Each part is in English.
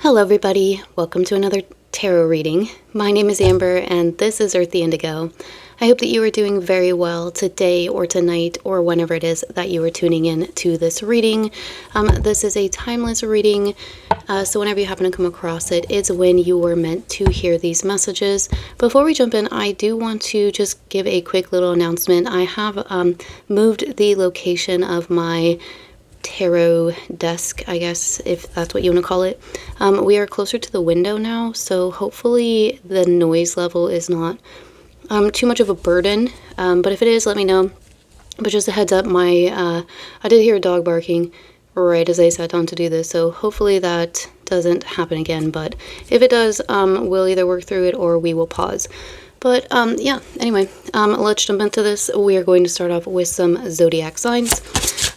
Hello everybody, welcome to another tarot reading. My name is Amber and this is Earthy Indigo. I hope that you are doing very well today or tonight or whenever it is that you are tuning in to this reading. This is a timeless reading, so whenever you happen to come across it, it's when you were meant to hear these messages. Before we jump in, I do want to just give a quick little announcement. I have moved the location of my tarot desk, I guess, if that's what you want to call it. We are closer to the window now, so hopefully the noise level is not too much of a burden, but if it is, let me know. But just a heads up, I did hear a dog barking right as I sat down to do this, so hopefully that doesn't happen again, but if it does, we'll either work through it or we will pause. But yeah, anyway, let's jump into this. We are going to start off with some zodiac signs.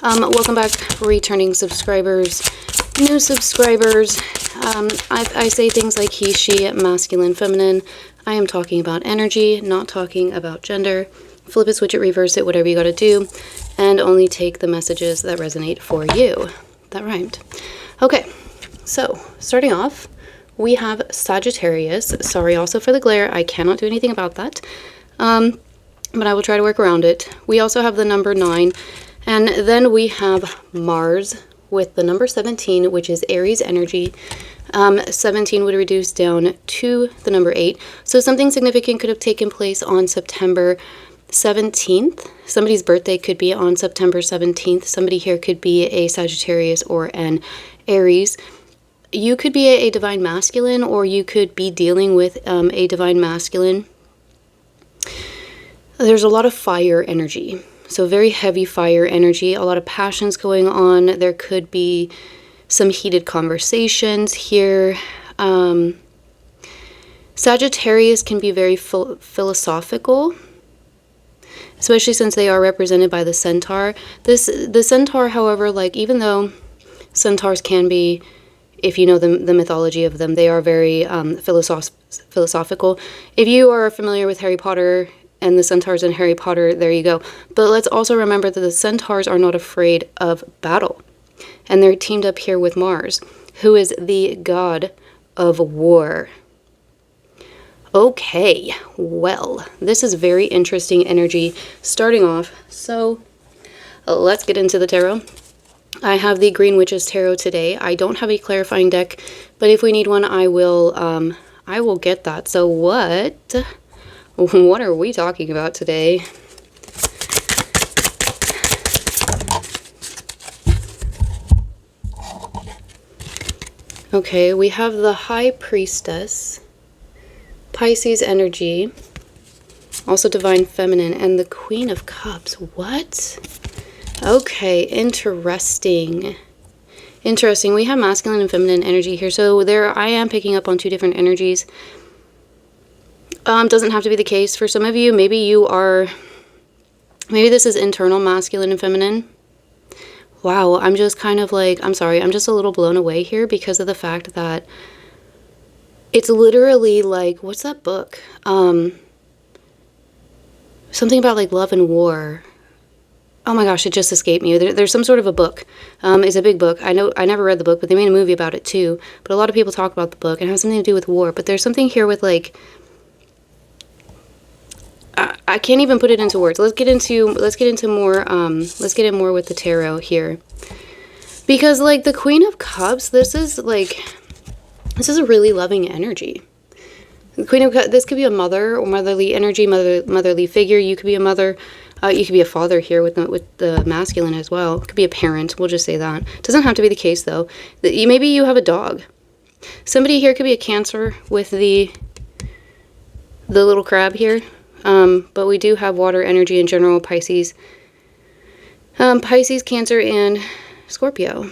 Welcome back, returning subscribers, new subscribers. I say things like he, she, masculine, feminine. I am talking about energy, not talking about gender. Flip it, switch it, reverse it, whatever you gotta do, and only take the messages that resonate for you. That rhymed. Okay, so starting off, we have Sagittarius. Sorry also for the glare, I cannot do anything about that, but I will try to work around it. We also have the number 9. And then we have Mars with the number 17, which is Aries energy. 17 would reduce down to the number 8. So something significant could have taken place on September 17th. Somebody's birthday could be on September 17th. Somebody here could be a Sagittarius or an Aries. You could be a divine masculine, or you could be dealing with a divine masculine. There's a lot of fire energy. So very heavy fire energy, a lot of passions going on. There could be some heated conversations here. Sagittarius can be very philosophical, especially since they are represented by the centaur. The centaur, however, like, even though centaurs can be, if you know the mythology of them, they are very philosophical. If you are familiar with Harry Potter and the centaurs in Harry Potter, there you go. But let's also remember that the centaurs are not afraid of battle. And they're teamed up here with Mars, who is the god of war. Okay, well, this is very interesting energy starting off. So let's get into the tarot. I have the Green Witch's Tarot today. I don't have a clarifying deck, but if we need one, I will get that. So what are we talking about today? Okay, we have the High Priestess, Pisces energy, also Divine Feminine, and the Queen of Cups. What? Okay, interesting. Interesting. We have masculine and feminine energy here. So there, I am picking up on two different energies. Doesn't have to be the case for some of you. Maybe this is internal masculine and feminine. Wow, I'm just kind of like, I'm sorry, I'm just a little blown away here because of the fact that it's literally like, what's that book? Something about like love and war. Oh my gosh, it just escaped me. There's some sort of a book. It's a big book. I know I never read the book, but they made a movie about it too. But a lot of people talk about the book and it has something to do with war. But there's something here with like, I can't even put it into words. Let's get in more with the tarot here. Because like the Queen of Cups, this is a really loving energy. The Queen of Cups, this could be a mother or motherly energy, motherly figure. You could be a mother, you could be a father here with the masculine as well. It could be a parent, we'll just say that. Doesn't have to be the case though. Maybe you have a dog. Somebody here could be a Cancer with the little crab here. But we do have water energy in general, Pisces, Cancer, and Scorpio.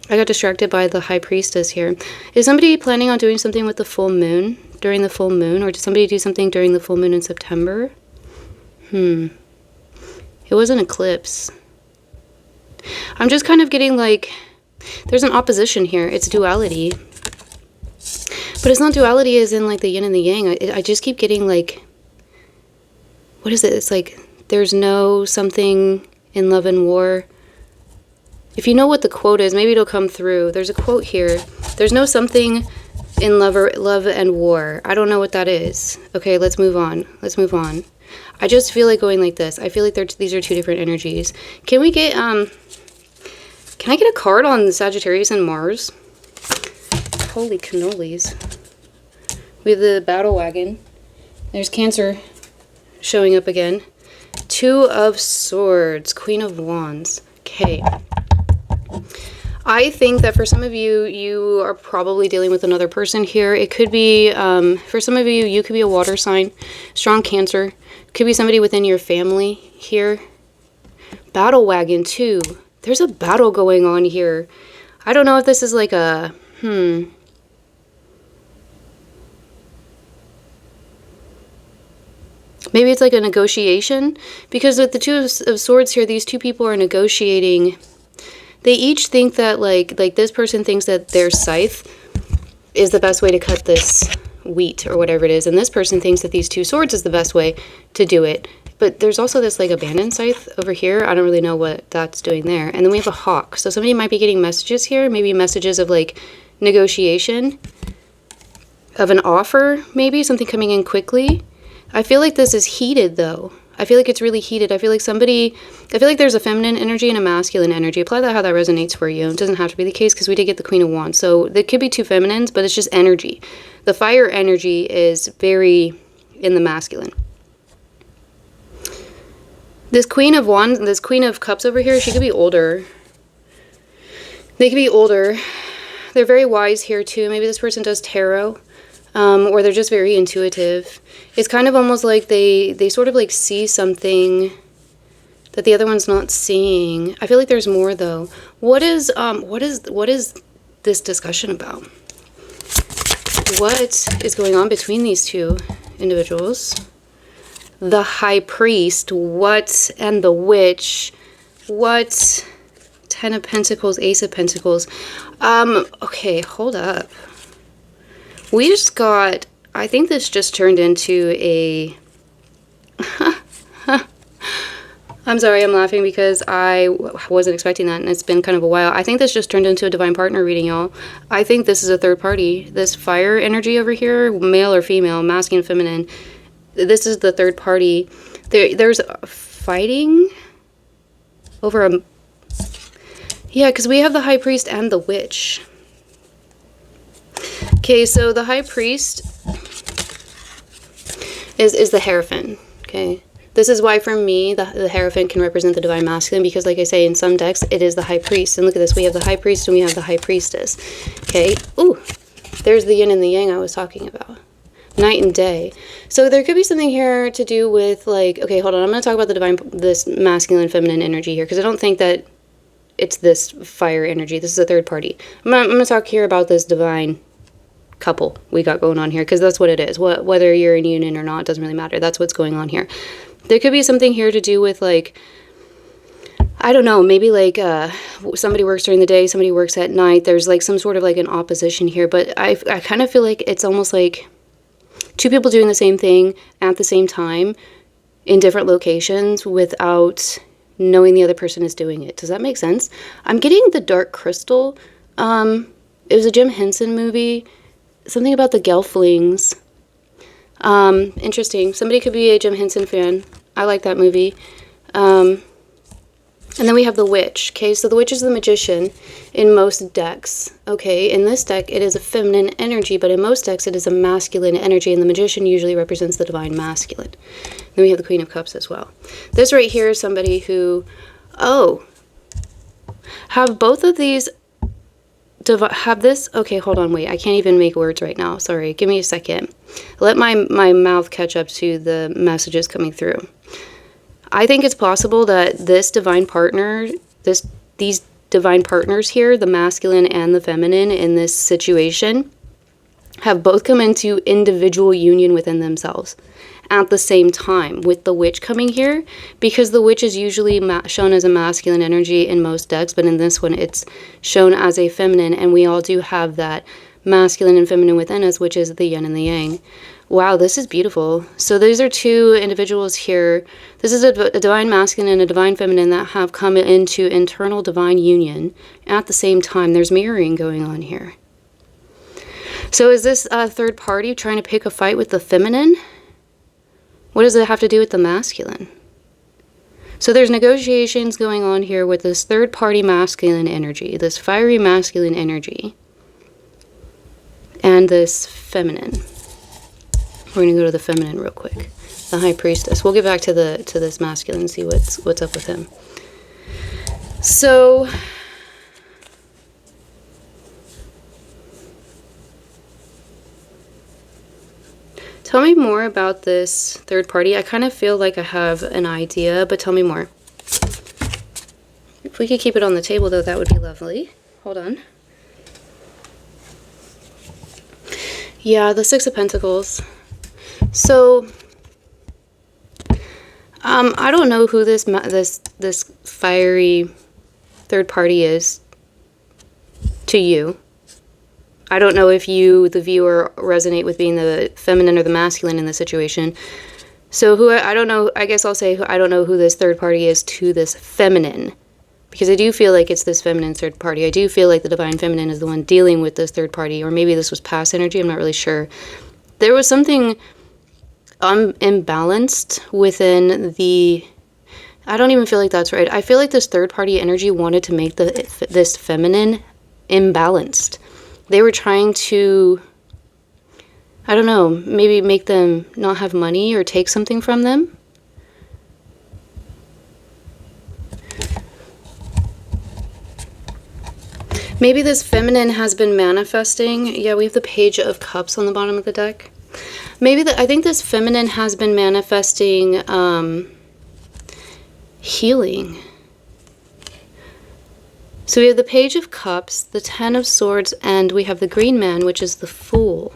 I got distracted by the High Priestess here. Is somebody planning on doing something with the full moon, during the full moon, or did somebody do something during the full moon in September? It was an eclipse. I'm just kind of getting like, there's an opposition here. It's duality. But it's not duality as in like the yin and the yang. I just keep getting like, what is it? It's like there's no something in love and war. If you know what the quote is, maybe it'll come through. There's a quote here. There's no something in love and war. I don't know what that is. Okay, let's move on. Let's move on. I just feel like going like this. I feel like these are two different energies. Can we get, can I get a card on Sagittarius and Mars? Holy cannolis. We have the battle wagon. There's Cancer showing up again. Two of Swords, Queen of Wands. Okay. I think that for some of you, you are probably dealing with another person here. It could be, for some of you, you could be a water sign, strong Cancer. Could be somebody within your family here. Battle wagon too. There's a battle going on here. I don't know if this is like a, maybe it's like a negotiation, because with the Two of Swords here, these two people are negotiating. They each think that like this person thinks that their scythe is the best way to cut this wheat or whatever it is, and this person thinks that these two swords is the best way to do it. But there's also this like abandoned scythe over here. I don't really know what that's doing there. And then we have a hawk. So somebody might be getting messages here, maybe messages of like negotiation, of an offer, maybe something coming in quickly. I feel like this is heated though. I feel like it's really heated. I feel like there's a feminine energy and a masculine energy. Apply that how that resonates for you. It doesn't have to be the case because we did get the Queen of Wands. So there could be two feminines, but it's just energy. The fire energy is very in the masculine. This Queen of Wands, this Queen of Cups over here, she could be older. They could be older. They're very wise here too. Maybe this person does tarot. Or they're just very intuitive. It's kind of almost like they sort of like see something that the other one's not seeing. I feel like there's more though. What is this discussion about? What is going on between these two individuals? The High Priest, what, and the Witch, what? Ten of Pentacles, Ace of Pentacles. Okay, hold up. We just got, I think this just turned into a, I'm sorry, I'm laughing because I wasn't expecting that and it's been kind of a while. I think this just turned into a divine partner reading, y'all. I think this is a third party. This fire energy over here, male or female, masculine, feminine, this is the third party. There's fighting over a, yeah, because we have the High Priest and the Witch. Okay, so the High Priest is the Hierophant, okay? This is why for me, the Hierophant can represent the Divine Masculine, because like I say, in some decks, it is the High Priest. And look at this, we have the High Priest and we have the High Priestess, okay? Ooh, there's the yin and the yang I was talking about. Night and day. So there could be something here to do with like, okay, hold on, I'm going to talk about this masculine, feminine energy here, because I don't think that it's this fire energy. This is a third party. I'm going to talk here about this divine couple we got going on here, because that's what it is. Whether you're in union or not, doesn't really matter. That's what's going on here. There could be something here to do with like, I don't know, maybe like somebody works during the day, somebody works at night. There's like some sort of like an opposition here, but I kind of feel like it's almost like two people doing the same thing at the same time in different locations without knowing the other person is doing it. Does that make sense? I'm getting the Dark Crystal. It was a Jim Henson movie. Something about the Gelflings. Interesting. Somebody could be a Jim Henson fan. I like that movie. And then we have the Witch. Okay, so the Witch is the magician in most decks. Okay, in this deck, it is a feminine energy, but in most decks, it is a masculine energy, and the magician usually represents the divine masculine. Then we have the Queen of Cups as well. This right here is somebody who, have both of these, have this, okay, hold on, wait, I can't even make words right now, sorry, give me a second. Let my mouth catch up to the messages coming through. I think it's possible that this divine partner, these divine partners here, the masculine and the feminine in this situation, have both come into individual union within themselves at the same time, with the Witch coming here, because the Witch is usually shown as a masculine energy in most decks, but in this one it's shown as a feminine, and we all do have that masculine and feminine within us, which is the yin and the yang. Wow, this is beautiful. So these are two individuals here. This is a divine masculine and a divine feminine that have come into internal divine union at the same time. There's mirroring going on here. So is this a third party trying to pick a fight with the feminine? What does it have to do with the masculine? So there's negotiations going on here with this third party masculine energy, this fiery masculine energy, and this feminine. We're going to go to the feminine real quick. The High Priestess. We'll get back to this masculine and see what's up with him. So tell me more about this third party. I kind of feel like I have an idea, but tell me more. If we could keep it on the table, though, that would be lovely. Hold on. Yeah, the Six of Pentacles. So, I don't know who this fiery third party is to you. I don't know if you, the viewer, resonate with being the feminine or the masculine in this situation. So I don't know, I guess I'll say I don't know who this third party is to this feminine. Because I do feel like it's this feminine third party. I do feel like the divine feminine is the one dealing with this third party. Or maybe this was past energy, I'm not really sure. There was something imbalanced within the... I don't even feel like that's right. I feel like this third party energy wanted to make this feminine imbalanced. They were trying to, I don't know, maybe make them not have money or take something from them. Maybe this feminine has been manifesting. Yeah, we have the Page of Cups on the bottom of the deck. Maybe I think this feminine has been manifesting healing. So we have the Page of Cups, the Ten of Swords, and we have the Green Man, which is the Fool.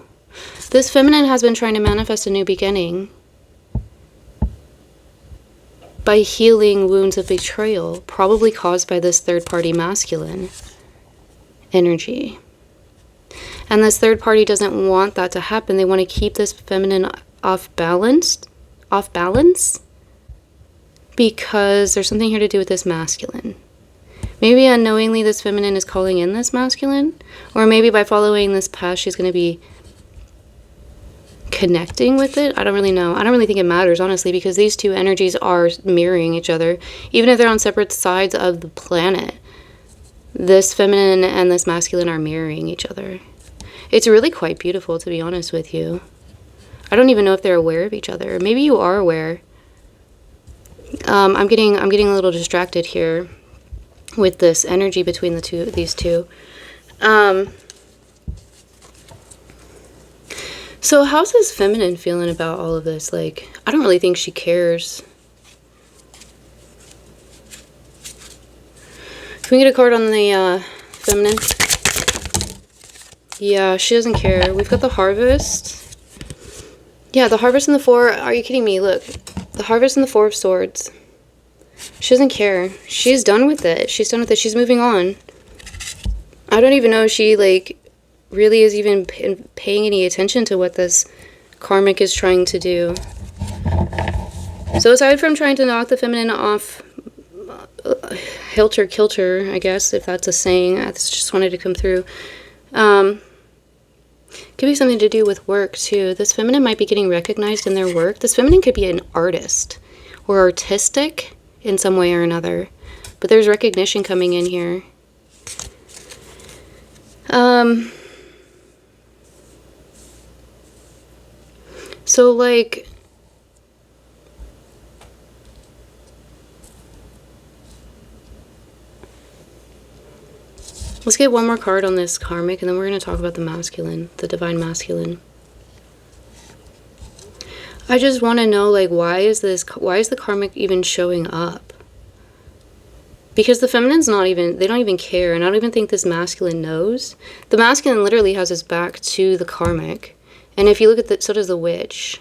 This feminine has been trying to manifest a new beginning by healing wounds of betrayal, probably caused by this third-party masculine energy. And this third party doesn't want that to happen. They want to keep this feminine off balance, because there's something here to do with this masculine. Maybe unknowingly this feminine is calling in this masculine, or maybe by following this path she's going to be connecting with it. I don't really know. I don't really think it matters, honestly, because these two energies are mirroring each other, even if they're on separate sides of the planet. This feminine and this masculine are mirroring each other. It's really quite beautiful, to be honest with you. I don't even know if they're aware of each other. Maybe you are aware. I'm getting a little distracted here with this energy between these two. So how's this feminine feeling about all of this? Like, I don't really think she cares. Can we get a card on the feminine? Yeah, she doesn't care. We've got the Harvest. Yeah, the Harvest and the Four. Are you kidding me? Look, the Harvest and the Four of Swords. She doesn't care. She's done with it. She's done with it. She's moving on. I don't even know if she, like, really is even paying any attention to what this Karmic is trying to do. So aside from trying to knock the feminine off hilter-kilter, I guess, if that's a saying, I just wanted to come through. Could be something to do with work, too. This feminine might be getting recognized in their work. This feminine could be an artist or artistic in some way or another. But there's recognition coming in here. So, like, let's get one more card on this Karmic, and then we're going to talk about the masculine, the divine masculine. I just want to know, like, why is the Karmic even showing up? Because the feminine's not even, they don't even care, and I don't even think this masculine knows. The masculine literally has his back to the Karmic. And if you look at the, so does the witch.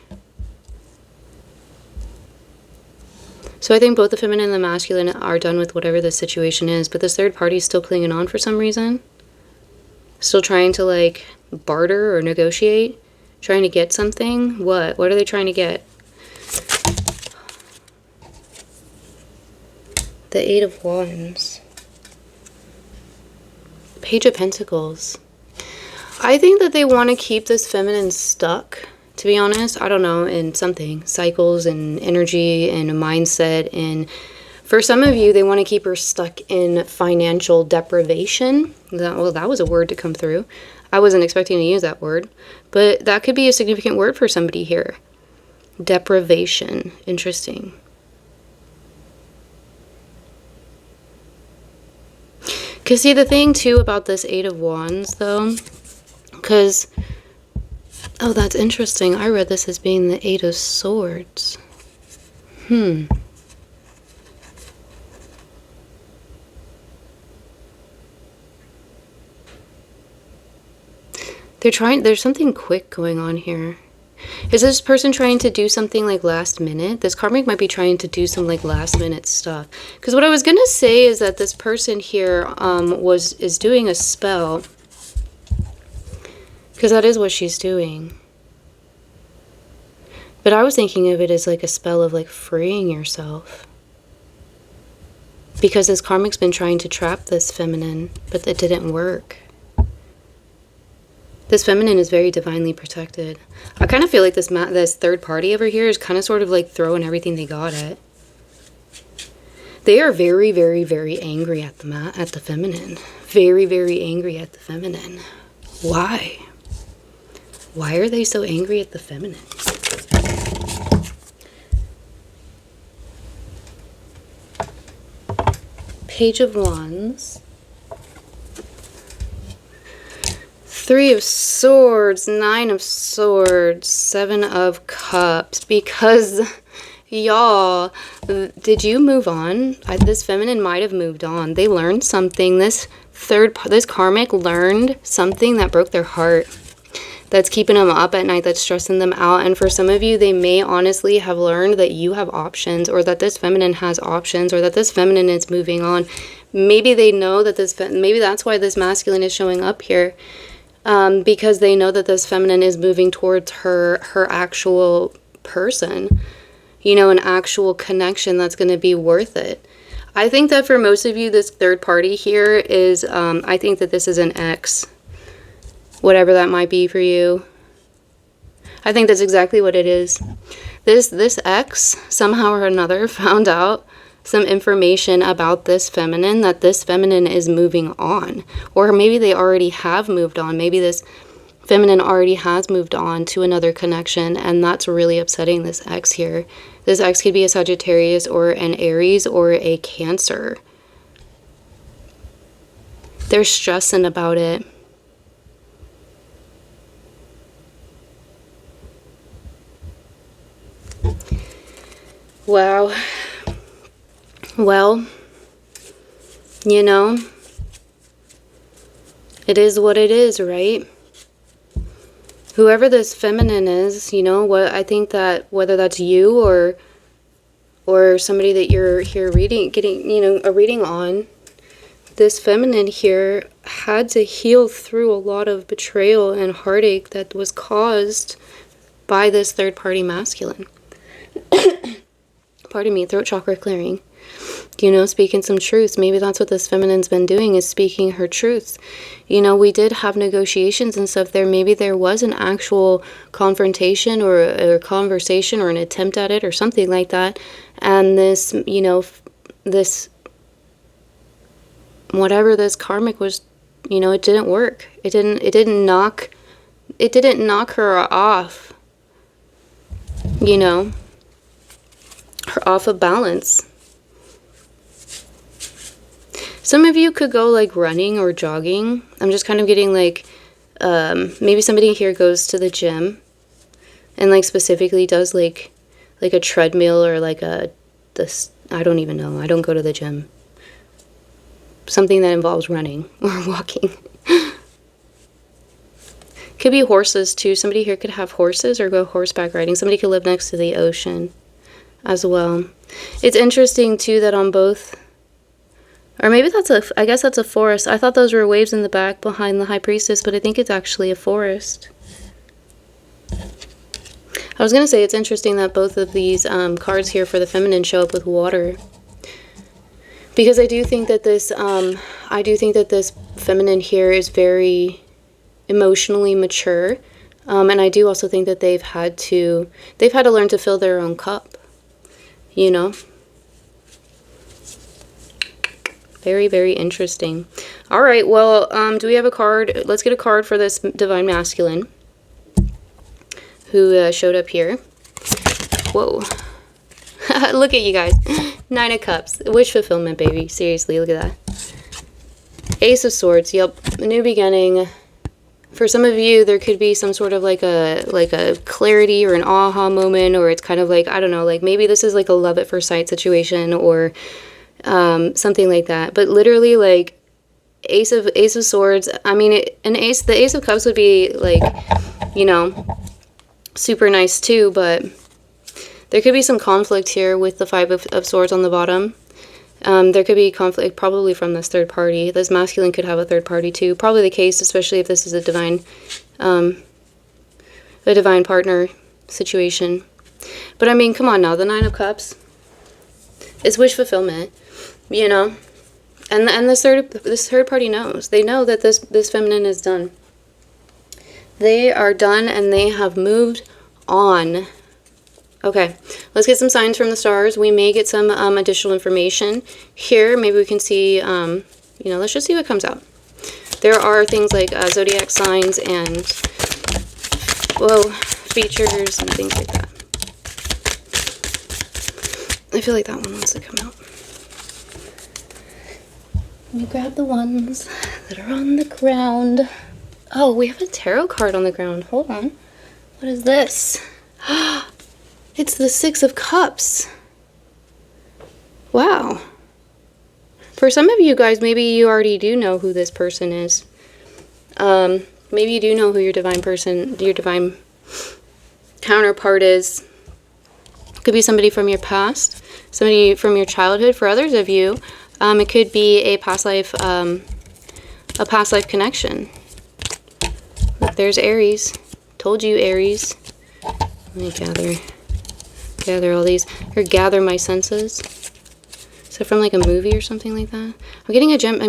So I think both the feminine and the masculine are done with whatever the situation is, but this third party is still clinging on for some reason. Still trying to, like, barter or negotiate? Trying to get something? What? What are they trying to get? The Eight of Wands. Page of Pentacles. I think that they want to keep this feminine stuck, to be honest. I don't know, in something. Cycles and energy and a mindset. And for some of you, they want to keep her stuck in financial deprivation. Well, that was a word to come through. I wasn't expecting to use that word. But that could be a significant word for somebody here. Deprivation. Interesting. Because see, the thing too about this Eight of Wands though, because, oh, that's interesting. I read this as being the Eight of Swords. They're trying, there's something quick going on here. Is this person trying to do something like last minute? This karmic might be trying to do some like last minute stuff. Because what I was going to say is that this person here is doing a spell. Because that is what she's doing. But I was thinking of it as like a spell of like freeing yourself. Because this karmic's been trying to trap this feminine, but it didn't work. This feminine is very divinely protected. I kind of feel like this third party over here is kind of sort of like throwing everything they got at. They are very, very, very angry at the feminine. Very, very angry at the feminine. Why? Why are they so angry at the feminine? Page of Wands. Three of Swords, Nine of Swords, Seven of Cups. Because, y'all, did you move on? This feminine might have moved on. They learned something. This karmic learned something that broke their heart. That's keeping them up at night, that's stressing them out. And for some of you, they may honestly have learned that you have options, or that this feminine has options, or that this feminine is moving on. Maybe they know that maybe that's why this masculine is showing up here. Because they know that this feminine is moving towards her actual person, you know, an actual connection that's going to be worth it. I think that for most of you, this third party here is, I think that this is an ex, whatever that might be for you. I think that's exactly what it is. This ex, somehow or another, found out some information about this feminine, that this feminine is moving on. Or maybe they already have moved on. Maybe this feminine already has moved on to another connection, and that's really upsetting this ex here. This ex could be a Sagittarius or an Aries or a Cancer. They're stressing about it. Wow. Well, you know, it is what it is, right? Whoever this feminine is, you know, what I think that whether that's you or somebody that you're here getting, you know, a reading on, this feminine here had to heal through a lot of betrayal and heartache that was caused by this third party masculine. Pardon me, throat chakra clearing. You know, speaking some truths. Maybe that's what this feminine's been doing, is speaking her truths. You know, we did have negotiations and stuff there. Maybe there was an actual confrontation or a conversation or an attempt at it or something like that. And this, you know, this, whatever this karmic was, you know, it didn't work. It didn't knock her off, you know, her off of balance. Some of you could go like running or jogging. I'm just kind of getting like, maybe somebody here goes to the gym and like specifically does like a treadmill or like I don't even know. I don't go to the gym. Something that involves running or walking. Could be horses too. Somebody here could have horses or go horseback riding. Somebody could live next to the ocean as well. It's interesting too that on both Or maybe that's I guess that's a forest. I thought those were waves in the back behind the High Priestess, but I think it's actually a forest. I was going to say it's interesting that both of these cards here for the feminine show up with water. Because I do think that this feminine here is very emotionally mature. And I do also think that they've had to learn to fill their own cup. You know? Very, very interesting. All right, well, do we have a card? Let's get a card for this Divine Masculine who showed up here. Whoa. Look at you guys. 9 of Cups. Wish fulfillment, baby. Seriously, look at that. Ace of Swords. Yep. A new beginning. For some of you, there could be some sort of like a clarity or an aha moment, or it's kind of like, I don't know, like maybe this is like a love at first sight situation or something like that. But literally, like Ace of Swords. I mean, the Ace of Cups would be like, you know, super nice too, but there could be some conflict here with the Five of Swords on the bottom. There could be conflict probably from this third party. This masculine could have a third party too. Probably the case, especially if this is a divine partner situation. But I mean, come on now, the 9 of Cups. It's wish fulfillment, you know. And this third party knows. They know that this feminine is done. They are done and they have moved on. Okay, let's get some signs from the stars. We may get some additional information here. Maybe we can see, you know, let's just see what comes out. There are things like zodiac signs and, well, features and things like that. I feel like that one wants to come out. Let me grab the ones that are on the ground. Oh, we have a tarot card on the ground. Hold on. What is this? It's the 6 of Cups. Wow. For some of you guys, maybe you already do know who this person is. Maybe you do know who your divine counterpart is. Could be somebody from your past, somebody from your childhood. For others of you, it could be a past life connection. Look, there's Aries. Told you, Aries. Let me gather all these, or gather my senses. Is that from like a movie or something like that? I'm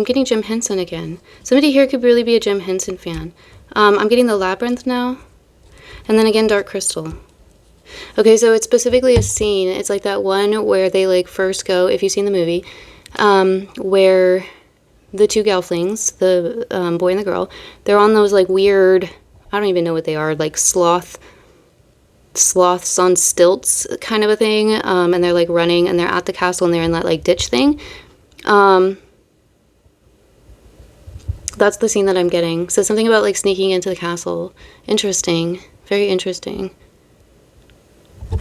getting Jim Henson again. Somebody here could really be a Jim Henson fan. I'm getting the Labyrinth now, and then again Dark Crystal. Okay, so it's specifically a scene. It's like that one where they like first go, if you've seen the movie, where the two gelflings, the boy and the girl, they're on those like weird, I don't even know what they are, like sloths on stilts kind of a thing, and they're like running and they're at the castle and they're in that like ditch thing. That's the scene that I'm getting. So something about like sneaking into the castle. Interesting. Very interesting.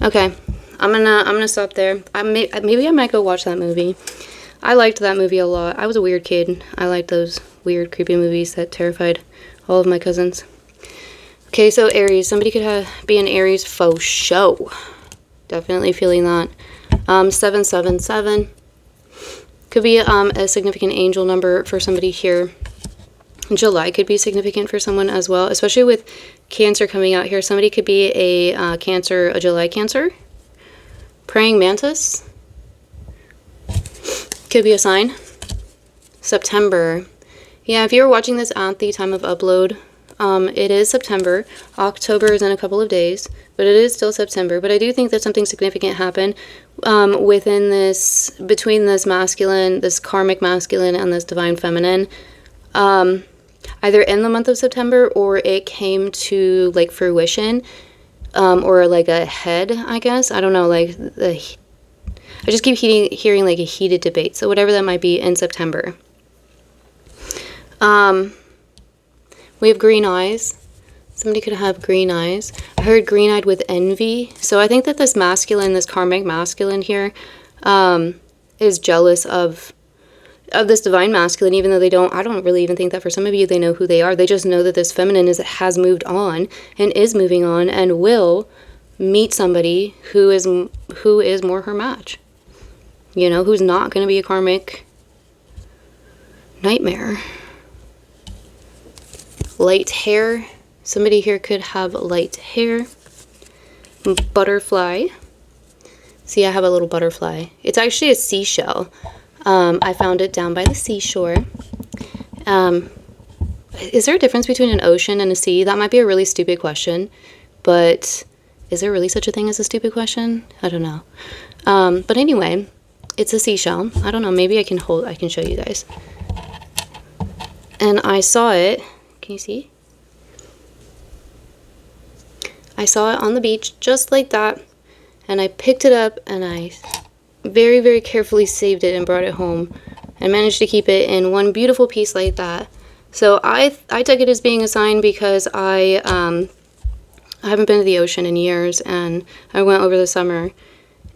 Okay, I'm gonna stop there. Maybe I might go watch that movie. I liked that movie a lot. I was a weird kid. I liked those weird, creepy movies that terrified all of my cousins. Okay, so Aries. Somebody could be an Aries faux show. Definitely feeling that. 777. Could be a significant angel number for somebody here. July could be significant for someone as well, especially with Cancer coming out here. Somebody could be a Cancer, a July Cancer. Praying Mantis could be a sign. September. Yeah, if you're watching this at the time of upload, it is September. October is in a couple of days, but it is still September. But I do think that something significant happened between this masculine, this karmic masculine, and this divine feminine. Either in the month of September or it came to like fruition, or like a head, I guess. I don't know, like I just keep hearing like a heated debate. So whatever that might be in September. We have green eyes. Somebody could have green eyes. I heard green-eyed with envy. So I think that this masculine, this karmic masculine here, is jealous of this divine masculine, even though I don't really even think that for some of you they know who they are. They just know that this feminine has moved on and is moving on and will meet somebody who is more her match. You know, who's not going to be a karmic Nightmare. Light hair. Somebody here could have light hair. Butterfly. See, I have a little butterfly. It's actually a seashell. I found it down by the seashore. Is there a difference between an ocean and a sea? That might be a really stupid question, but is there really such a thing as a stupid question? I don't know. But anyway, it's a seashell. I don't know. Maybe I can show you guys. And I saw it. Can you see? I saw it on the beach just like that. And I picked it up and I very, very carefully saved it and brought it home and managed to keep it in one beautiful piece like that. So I took it as being a sign because I haven't been to the ocean in years, and I went over the summer.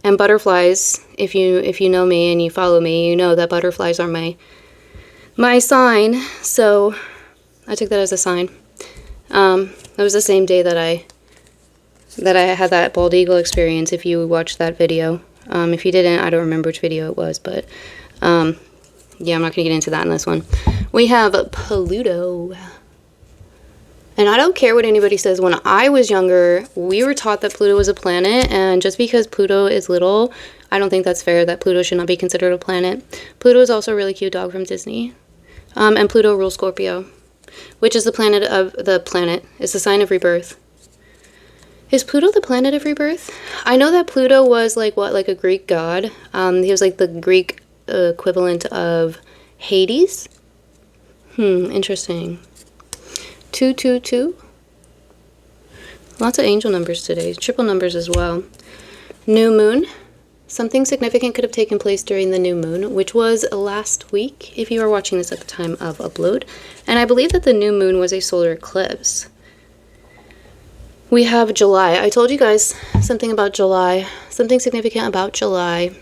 And butterflies, if you know me and you follow me, you know that butterflies are my sign. So I took that as a sign. It was the same day that I had that bald eagle experience. If you watched that video, if you didn't, I don't remember which video it was, but yeah, I'm not gonna get into that in this one. We have Pluto. And I don't care what anybody says. When I was younger, we were taught that Pluto was a planet, and just because Pluto is little, I don't think that's fair that Pluto should not be considered a planet. Pluto is also a really cute dog from Disney. And Pluto rules Scorpio, which is the planet of the planet. It's the sign of rebirth. Is Pluto the planet of rebirth? I know that Pluto was like a Greek god. He was like the Greek equivalent of Hades. Interesting. 222. Lots of angel numbers today. Triple numbers as well. New moon. Something significant could have taken place during the new moon, which was last week, if you are watching this at the time of upload. And I believe that the new moon was a solar eclipse. We have July. I told you guys something about July. Something significant about July.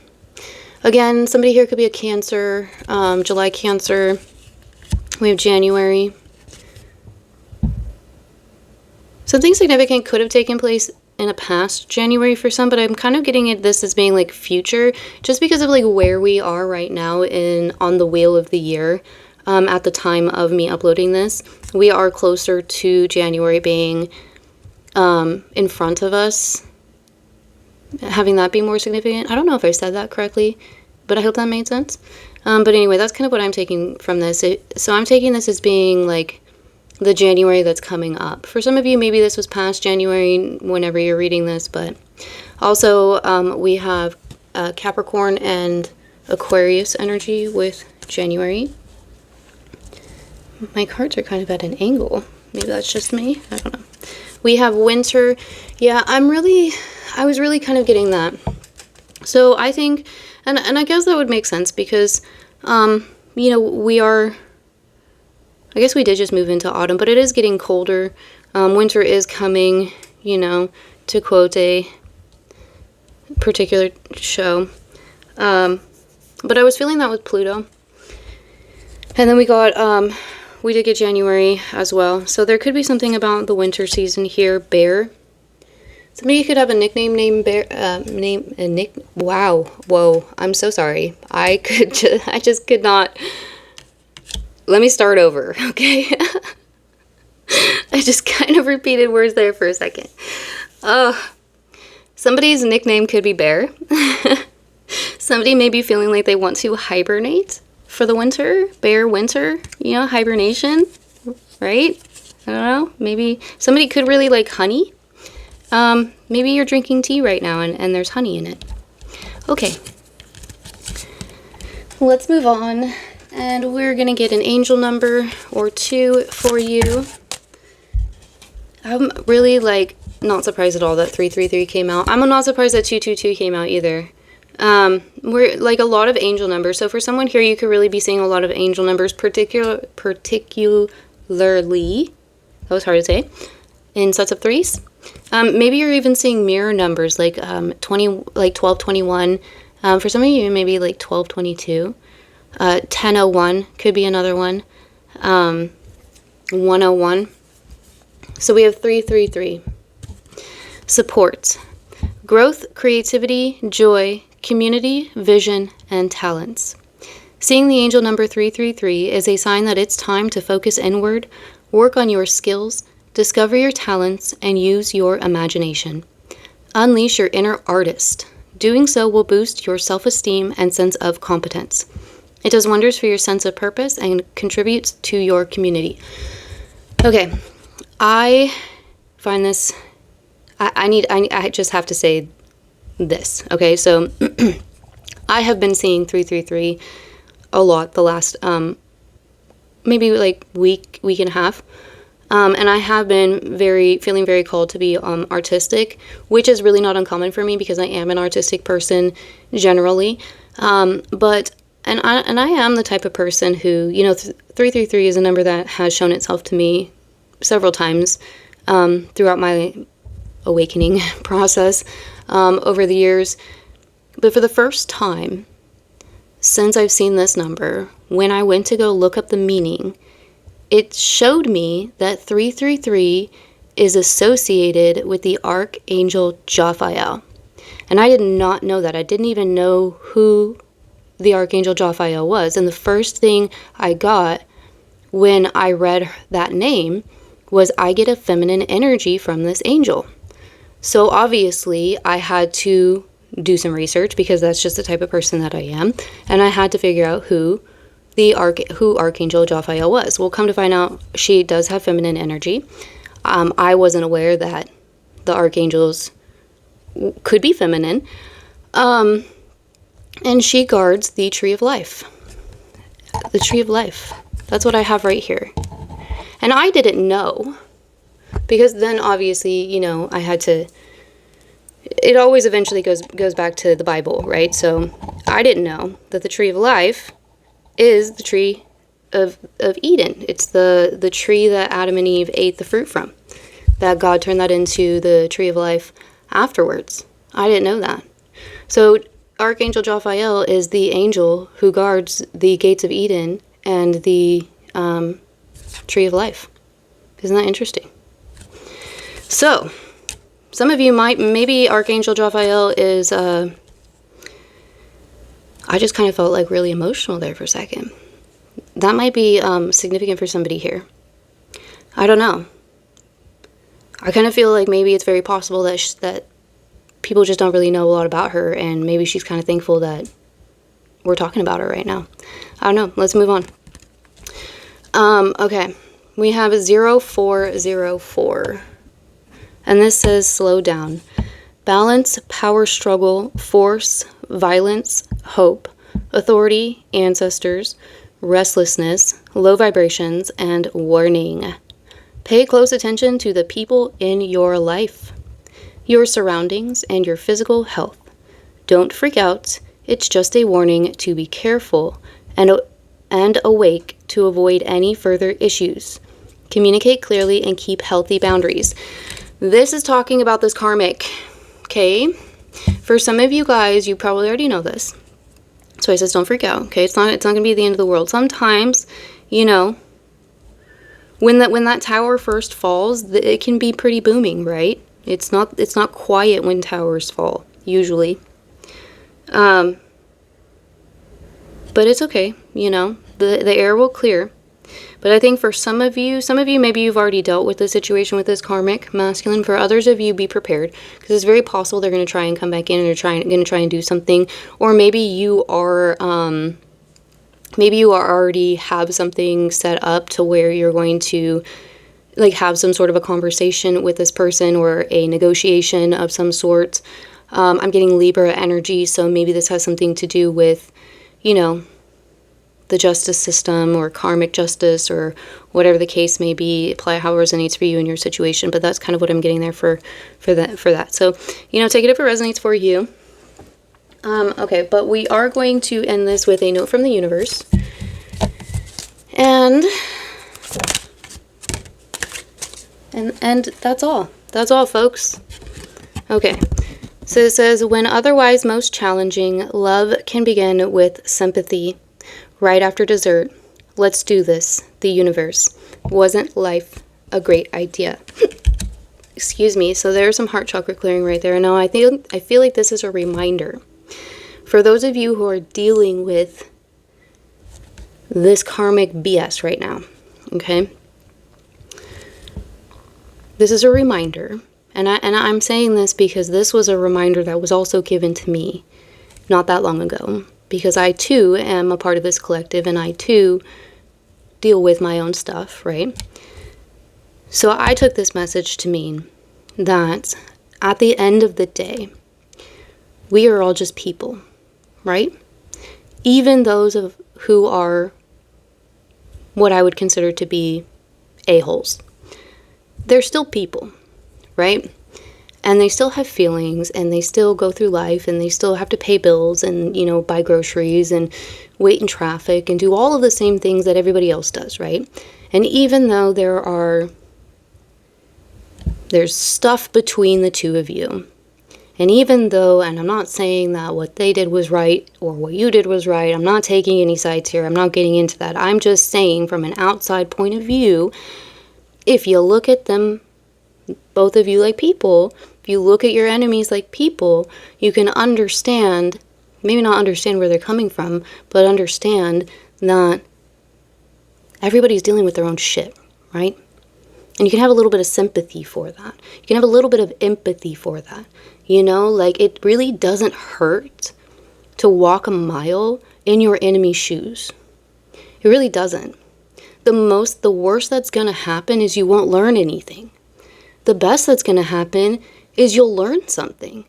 Again, somebody here could be a Cancer. July Cancer. We have January. Something significant could have taken place in a past January for some, but I'm kind of getting at this as being like future, just because of like where we are right now on the wheel of the year. At the time of me uploading this, we are closer to January being in front of us, having that be more significant. I don't know if I said that correctly, but I hope that made sense. But anyway, that's kind of what I'm taking from this. So I'm taking this as being like the January that's coming up. For some of you, maybe this was past January whenever you're reading this, but also we have Capricorn and Aquarius energy with January. My cards are kind of at an angle. Maybe that's just me. I don't know. We have winter. Yeah, I was really kind of getting that. So I think, and I guess that would make sense because, you know, I guess we did just move into autumn, but it is getting colder. Winter is coming, you know, to quote a particular show. But I was feeling that with Pluto. And then we did get January as well. So there could be something about the winter season here. Bear. Somebody could have a nickname named Bear. Wow. Whoa. I'm so sorry. I just could not. Let me start over, okay? I just kind of repeated words there for a second. Somebody's nickname could be Bear. Somebody may be feeling like they want to hibernate for the winter. Bear winter, you know, hibernation, right? I don't know. Maybe somebody could really like honey. Maybe you're drinking tea right now and there's honey in it. Okay. Let's move on. And we're going to get an angel number or two for you. I'm really, like, not surprised at all that 333 came out. I'm not surprised that 222 came out either. We're, like, a lot of angel numbers. So for someone here, you could really be seeing a lot of angel numbers, particularly, that was hard to say, in sets of threes. Maybe you're even seeing mirror numbers, like 1221. For some of you, maybe, like, 1222. 1001 could be another one. 101. So we have 333. Support. Growth, creativity, joy, community, vision, and talents. Seeing the angel number 333 is a sign that it's time to focus inward, work on your skills, discover your talents, and use your imagination. Unleash your inner artist. Doing so will boost your self-esteem and sense of competence. It does wonders for your sense of purpose and contributes to your community. Okay, I find this, I just have to say this, okay? So I have been seeing 333 a lot the last, maybe like week and a half. And I have been feeling very called to be artistic, which is really not uncommon for me because I am an artistic person generally. And I am the type of person who, 333 is a number that has shown itself to me several times throughout my awakening process over the years. But for the first time since I've seen this number, when I went to go look up the meaning, it showed me that 333 is associated with the Archangel Jophiel. And I did not know that. I didn't even know who the Archangel Jophiel was. And the first thing I got when I read that name was I get a feminine energy from this angel. So obviously I had to do some research because that's just the type of person that I am. And I had to figure out who Archangel Jophiel was. Well, come to find out, she does have feminine energy. I wasn't aware that the archangels could be feminine. And she guards the tree of life. The tree of life. That's what I have right here. And I didn't know, because then obviously, I had to, it always eventually goes back to the Bible, right? So I didn't know that the tree of life is the tree of Eden. It's the tree that Adam and Eve ate the fruit from, that God turned that into the tree of life afterwards. I didn't know that. So Archangel Jophiel is the angel who guards the gates of Eden and the tree of life. Isn't that interesting? So some of you maybe Archangel Jophiel is I just kind of felt like really emotional there for a second. That might be significant for somebody here. I don't know. I kind of feel like maybe it's very possible that people just don't really know a lot about her, and maybe she's kind of thankful that we're talking about her right now. I don't know. Let's move on. Okay. We have 0404. And this says slow down. Balance, power struggle, force, violence, hope, authority, ancestors, restlessness, low vibrations, and warning. Pay close attention to the people in your life, your surroundings, and your physical health. Don't freak out. It's just a warning to be careful and awake to avoid any further issues. Communicate clearly and keep healthy boundaries. This is talking about this karmic, okay? For some of you guys, you probably already know this. So I says don't freak out, okay? It's not going to be the end of the world. Sometimes, when that tower first falls, it can be pretty booming, right? It's not quiet when towers fall, usually. But it's okay, the air will clear. But I think for some of you, maybe you've already dealt with the situation with this karmic masculine. For others of you, be prepared, because it's very possible they're going to try and come back in and they're going to try and do something. Or maybe you are already have something set up to where you're going to have some sort of a conversation with this person or a negotiation of some sort. I'm getting Libra energy, so maybe this has something to do with, the justice system or karmic justice or whatever the case may be. Apply how it resonates for you in your situation, but that's kind of what I'm getting there for that. So, take it if it resonates for you. Okay, but we are going to end this with a note from the universe. And that's all. That's all, folks. Okay. So it says, when otherwise most challenging, love can begin with sympathy. Right after dessert, let's do this, the universe. Wasn't life a great idea? Excuse me. So there's some heart chakra clearing right there. Now I feel like this is a reminder for those of you who are dealing with this karmic BS right now, okay? This is a reminder, and I'm saying this because this was a reminder that was also given to me not that long ago, because I too am a part of this collective, and I too deal with my own stuff, right? So I took this message to mean that at the end of the day, we are all just people, right? Even those who are what I would consider to be a-holes. They're still people, right? And they still have feelings, and they still go through life, and they still have to pay bills and, you know, buy groceries and wait in traffic and do all of the same things that everybody else does, right? And even though there's stuff between the two of you, and even though, and I'm not saying that what they did was right or what you did was right, I'm not taking any sides here, I'm not getting into that. I'm just saying from an outside point of view, if you look at them, both of you, like people, if you look at your enemies like people, you can understand, maybe not understand where they're coming from, but understand that everybody's dealing with their own shit, right? And you can have a little bit of sympathy for that. You can have a little bit of empathy for that. You know, like, it really doesn't hurt to walk a mile in your enemy's shoes. It really doesn't. The worst that's going to happen is you won't learn anything. The best that's going to happen is you'll learn something.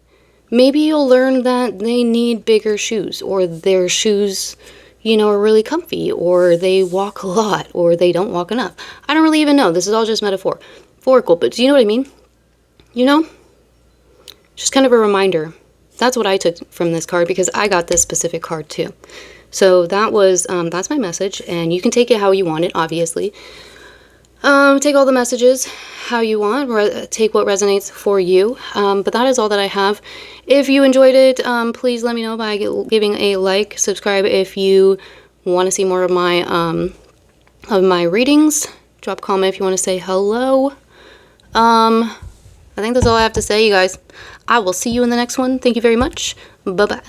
Maybe you'll learn that they need bigger shoes, or their shoes, you know, are really comfy, or they walk a lot, or they don't walk enough. I don't really even know. This is all just metaphorical, but do you know what I mean? You know? Just kind of a reminder. That's what I took from this card, because I got this specific card too. So that's my message, and you can take it how you want it, obviously. Take all the messages how you want, take what resonates for you, but that is all that I have. If you enjoyed it, please let me know by giving a like, subscribe if you want to see more of my readings. Drop a comment if you want to say hello. I think that's all I have to say, you guys. I will see you in the next one. Thank you very much. Bye-bye.